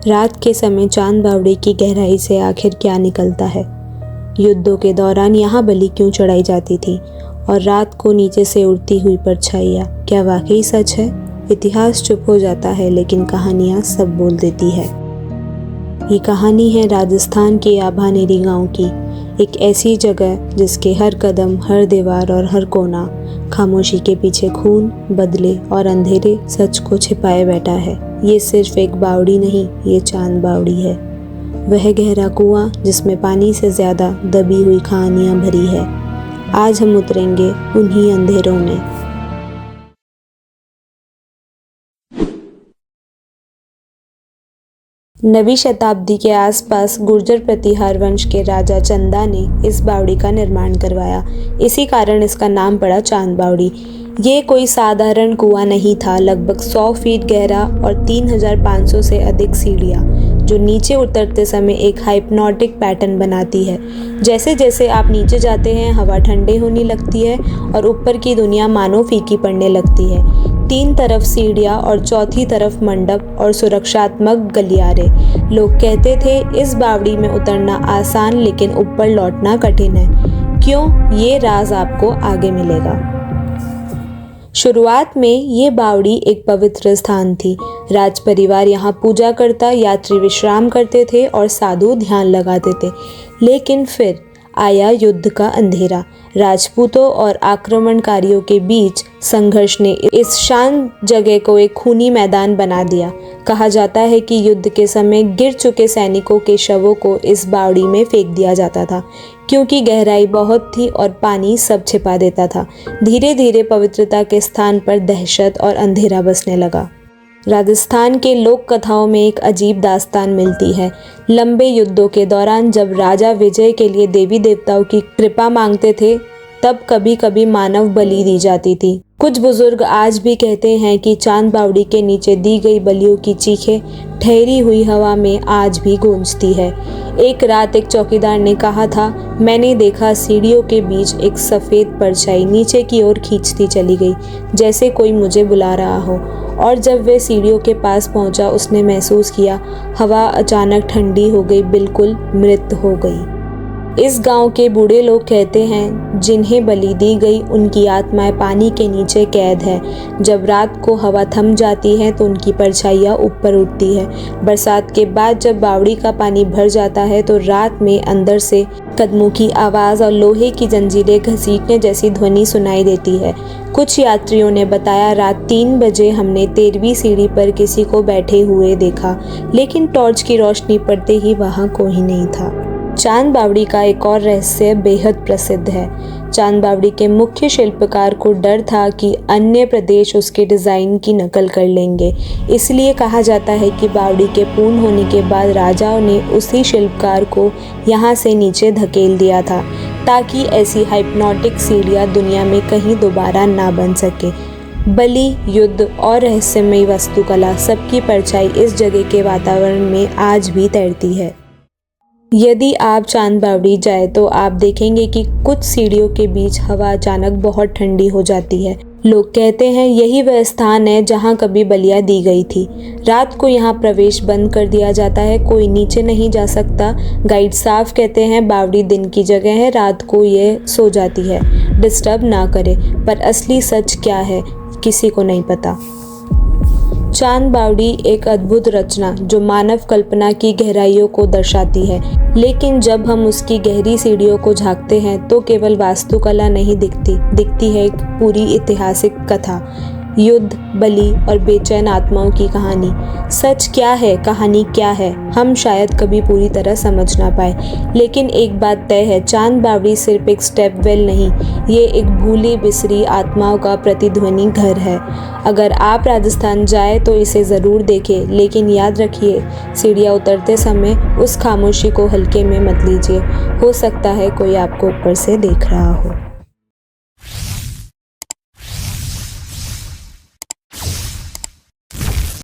रात के समय चांद बावड़ी की गहराई से आखिर क्या निकलता है? युद्धों के दौरान यहाँ बलि क्यों चढ़ाई जाती थी? और रात को नीचे से उड़ती हुई परछाइयाँ क्या वाकई सच है? इतिहास चुप हो जाता है लेकिन कहानियाँ सब बोल देती है। ये कहानी है राजस्थान के आभानेरी गांव की, एक ऐसी जगह जिसके हर कदम, हर दीवार और हर कोना खामोशी के पीछे खून, बदले और अंधेरे सच को छिपाए बैठा है। ये सिर्फ एक बावड़ी नहीं, ये चांद बावड़ी है। वह गहरा कुआं जिसमें पानी से ज़्यादा दबी हुई कहानियाँ भरी है। आज हम उतरेंगे उन्हीं अंधेरों में। नवीं शताब्दी के आसपास गुर्जर प्रतिहार वंश के राजा चंदा ने इस बावड़ी का निर्माण करवाया। इसी कारण इसका नाम पड़ा चांद बावड़ी। ये कोई साधारण कुआं नहीं था, लगभग 100 फीट गहरा और 3500 से अधिक सीढ़ियाँ, जो नीचे उतरते समय एक हाइप्नोटिक पैटर्न बनाती है। जैसे जैसे आप नीचे जाते हैं, हवा ठंडे होने लगती है और ऊपर की दुनिया मानो फीकी पड़ने लगती है। 3 तरफ सीढ़ियाँ और चौथी तरफ मंडप और सुरक्षात्मक गलियारे। लोग कहते थे इस बावड़ी में उतरना आसान लेकिन ऊपर लौटना कठिन है। क्यों? ये राज आपको आगे मिलेगा। शुरुआत में ये बावड़ी एक पवित्र स्थान थी। राज परिवार यहाँ पूजा करता, यात्री विश्राम करते थे और साधु ध्यान लगाते थे। लेकिन फिर आया युद्ध का अंधेरा। राजपूतों और आक्रमणकारियों के बीच संघर्ष ने इस शांत जगह को एक खूनी मैदान बना दिया। कहा जाता है कि युद्ध के समय गिर चुके सैनिकों के शवों को इस बावड़ी में फेंक दिया जाता था, क्योंकि गहराई बहुत थी और पानी सब छिपा देता था। धीरे धीरे पवित्रता के स्थान पर दहशत और अंधेरा बसने लगा। राजस्थान के लोक कथाओं में एक अजीब दास्तान मिलती है। लंबे युद्धों के दौरान जब राजा विजय के लिए देवी देवताओं की कृपा मांगते थे, तब कभी कभी मानव बलि दी जाती थी। कुछ बुजुर्ग आज भी कहते हैं कि चांद बावड़ी के नीचे दी गई बलियों की चीखें ठहरी हुई हवा में आज भी गूंजती है। एक रात एक चौकीदार ने कहा था, मैंने देखा सीढ़ियों के बीच एक सफ़ेद परछाई नीचे की ओर खींचती चली गई, जैसे कोई मुझे बुला रहा हो। और जब वह सीढ़ियों के पास पहुंचा, उसने महसूस किया हवा अचानक ठंडी हो गई, बिल्कुल मृत हो गई। इस गांव के बूढ़े लोग कहते हैं जिन्हें बलि दी गई उनकी आत्माएं पानी के नीचे कैद है। जब रात को हवा थम जाती है तो उनकी परछाइयाँ ऊपर उठती है। बरसात के बाद जब बावड़ी का पानी भर जाता है तो रात में अंदर से कदमों की आवाज़ और लोहे की जंजीरें घसीटने जैसी ध्वनि सुनाई देती है। कुछ यात्रियों ने बताया, रात 3 बजे हमने 13वीं सीढ़ी पर किसी को बैठे हुए देखा, लेकिन टॉर्च की रोशनी पड़ते ही वहाँ कोई नहीं था। चांद बावड़ी का एक और रहस्य बेहद प्रसिद्ध है। चांद बावड़ी के मुख्य शिल्पकार को डर था कि अन्य प्रदेश उसके डिज़ाइन की नकल कर लेंगे। इसलिए कहा जाता है कि बावड़ी के पूर्ण होने के बाद राजाओं ने उसी शिल्पकार को यहाँ से नीचे धकेल दिया था, ताकि ऐसी हाइप्नोटिक सीढ़ियाँ दुनिया में कहीं दोबारा ना बन सके। बलि, युद्ध और रहस्यमयी वास्तुकला, सबकी परछाई इस जगह के वातावरण में आज भी तैरती है। यदि आप चांद बावड़ी जाए तो आप देखेंगे कि कुछ सीढ़ियों के बीच हवा अचानक बहुत ठंडी हो जाती है। लोग कहते हैं यही वह स्थान है जहां कभी बलियां दी गई थी। रात को यहां प्रवेश बंद कर दिया जाता है, कोई नीचे नहीं जा सकता। गाइड साफ कहते हैं बावड़ी दिन की जगह है, रात को ये सो जाती है, डिस्टर्ब ना करे। पर असली सच क्या है, किसी को नहीं पता। चांद बावड़ी एक अद्भुत रचना जो मानव कल्पना की गहराइयों को दर्शाती है, लेकिन जब हम उसकी गहरी सीढ़ियों को झांकते हैं तो केवल वास्तुकला नहीं दिखती है एक पूरी ऐतिहासिक कथा। युद्ध, बलि और बेचैन आत्माओं की कहानी। सच क्या है, कहानी क्या है, हम शायद कभी पूरी तरह समझ ना पाए, लेकिन एक बात तय है, चांद बावड़ी सिर्फ एक स्टेप वेल नहीं, ये एक भूली बिसरी आत्माओं का प्रतिध्वनि घर है। अगर आप राजस्थान जाए तो इसे ज़रूर देखें, लेकिन याद रखिए सीढ़ियाँ उतरते समय उस खामोशी को हल्के में मत लीजिए। हो सकता है कोई आपको ऊपर से देख रहा हो।